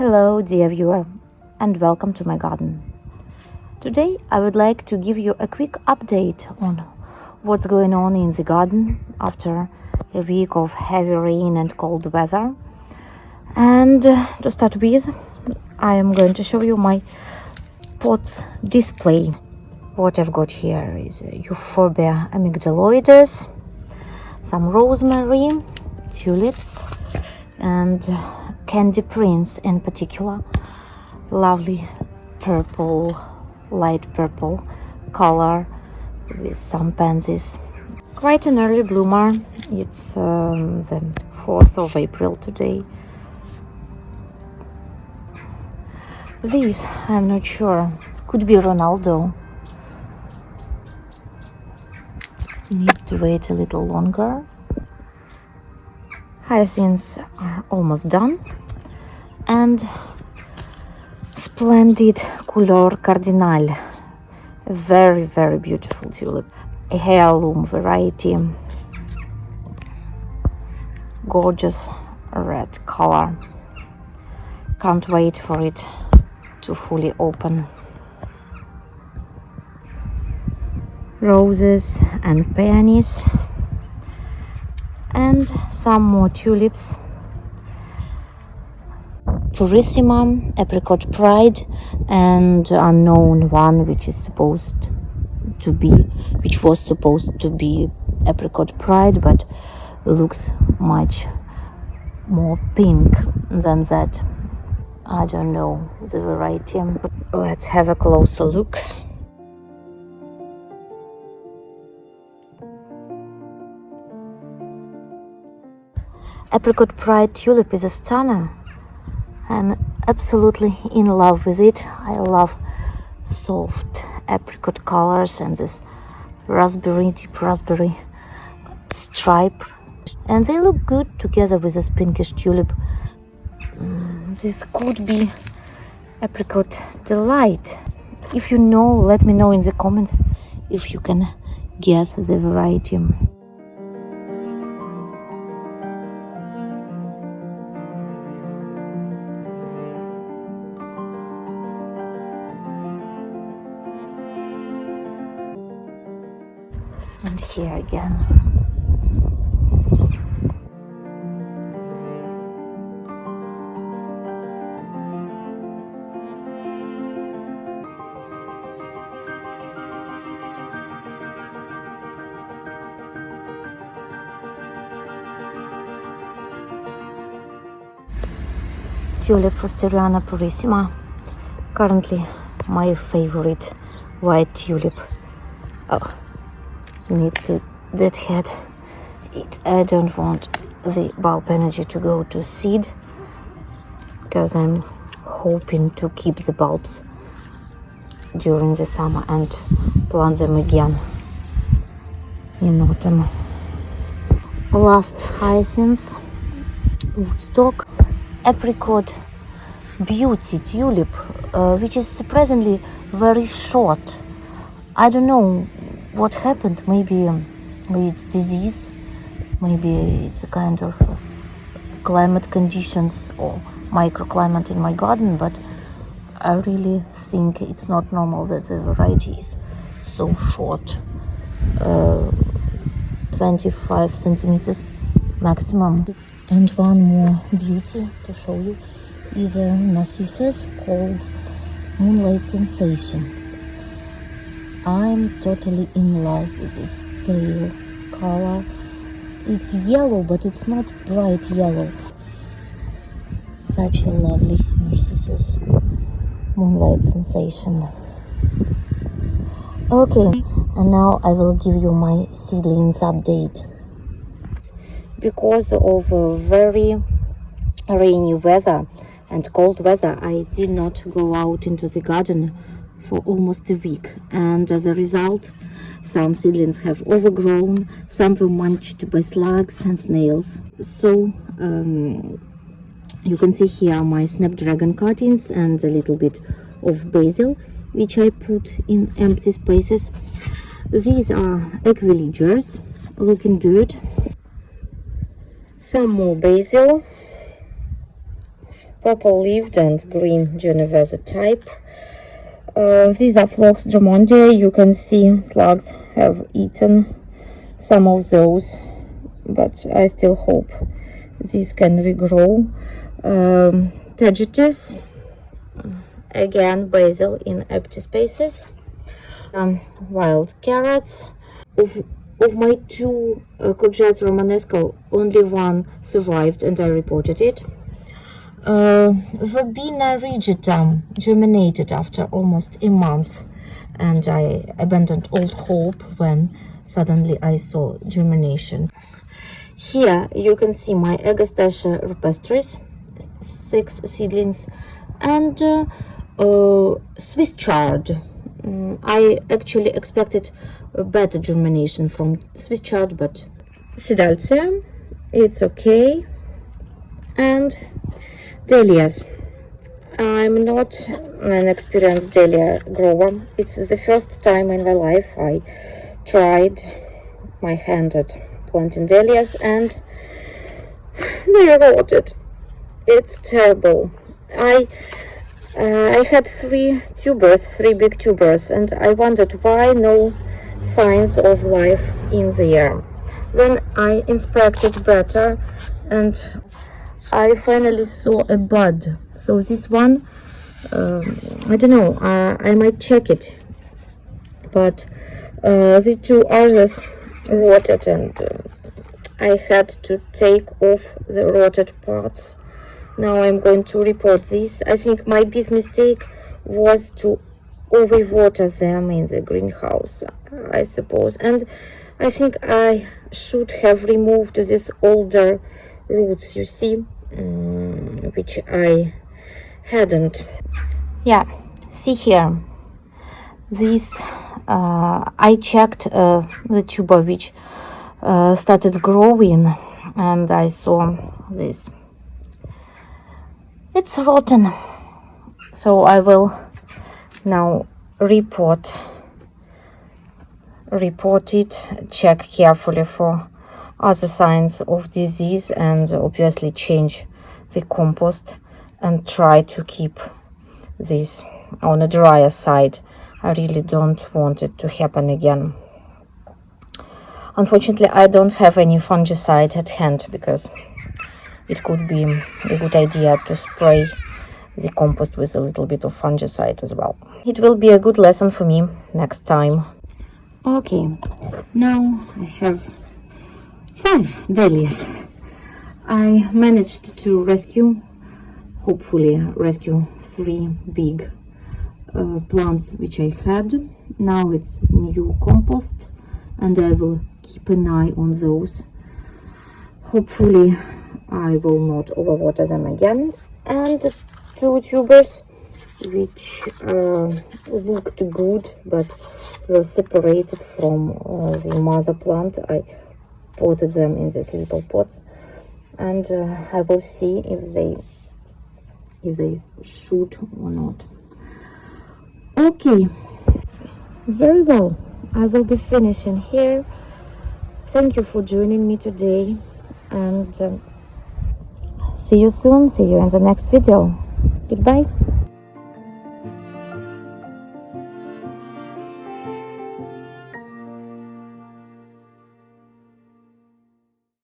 Hello dear viewer and welcome to my garden. Today I would like to give you a quick update on what's going on in the garden after a week of heavy rain and cold weather. And to start with, I am going to show you my pots display. What I've got here is Euphorbia amygdaloides, some rosemary, tulips, and candy prince in particular. Lovely purple, light purple color with some pansies. Quite an early bloomer. It's the 4th of April today. This, I'm not sure, could be Ronaldo. Need to wait a little longer. Hyacinths are almost done. And splendid Couleur Cardinal, a very beautiful tulip, a heirloom variety, gorgeous red color. Can't wait for it to fully open. Roses and peonies, and some more tulips. Purissima, Apricot Pride, and unknown one which was supposed to be Apricot Pride, but looks much more pink than that. I don't know the variety. Let's have a closer look. Apricot Pride tulip is a stunner. I'm absolutely in love with it. I love soft apricot colors and this deep raspberry stripe, and they look good together with this pinkish tulip. This could be Apricot Delight. If you know, let me know in the comments if you can guess the variety. And here again. Tulip Fusteriana Purissima, currently my favorite white tulip. Oh, need to deadhead it. I don't want the bulb energy to go to seed, because I'm hoping to keep the bulbs during the summer and plant them again in autumn. Last hyacinth, Woodstock, Apricot Beauty tulip, which is surprisingly very short. I don't know what happened. Maybe it's disease, maybe it's a kind of climate conditions or microclimate in my garden, but I really think it's not normal that the variety is so short. 25 centimeters maximum. And one more beauty to show you is a narcissus called Moonlight Sensation. I'm totally in love with this pale color. It's yellow, but it's not bright yellow. Such a lovely narcissus, Moonlight Sensation. Okay, and now I will give you my seedlings update. Because of very rainy weather and cold weather, I did not go out into the garden for almost a week, and as a result, some seedlings have overgrown, some were munched by slugs and snails. So you can see here my snapdragon cuttings and a little bit of basil, which I put in empty spaces. These are equilegers, looking good. Some more basil, purple-leaved and green Genovese type. These are Phlox Drummondii. You can see slugs have eaten some of those, but I still hope these can regrow. Tagetes, again basil in empty spaces. Wild carrots. Of my two courgettes romanesco, only one survived and I reported it. Verbena rigida germinated after almost a month, and I abandoned all hope when suddenly I saw germination. Here you can see my Agastacia rupestris, 6 seedlings, and Swiss chard. I actually expected a better germination from Swiss chard, but Seedalcia, it's okay. And Dahlias. I'm not an experienced dahlia grower. It's the first time in my life I tried my hand at planting dahlias, and they rotted. It's terrible. I had 3 big tubers, and I wondered why no signs of life in there. Then I inspected better, and I finally saw a bud. So this one, I don't know, I might check it, but the 2 others rotted, and I had to take off the rotted parts. Now I'm going to report this. I think my big mistake was to overwater them in the greenhouse, I suppose, and I think I should have removed these older roots, you see, which I hadn't. Yeah, see here, this I checked the tuber which started growing, and I saw this. It's rotten, so I will now report it, check carefully for other signs of disease, and obviously change the compost and try to keep this on a drier side. I really don't want it to happen again. Unfortunately, I don't have any fungicide at hand, because it could be a good idea to spray the compost with a little bit of fungicide as well. It will be a good lesson for me next time. Okay, now I have 5 dahlias. I managed to hopefully rescue 3 big plants which I had. Now it's new compost, and I will keep an eye on those. Hopefully I will not overwater them again. And 2 tubers which looked good but were separated from the mother plant, I potted them in these little pots, and I will see if they shoot or not. Okay, very well, I will be finishing here. Thank you for joining me today, and see you soon. See you in the next video. Goodbye.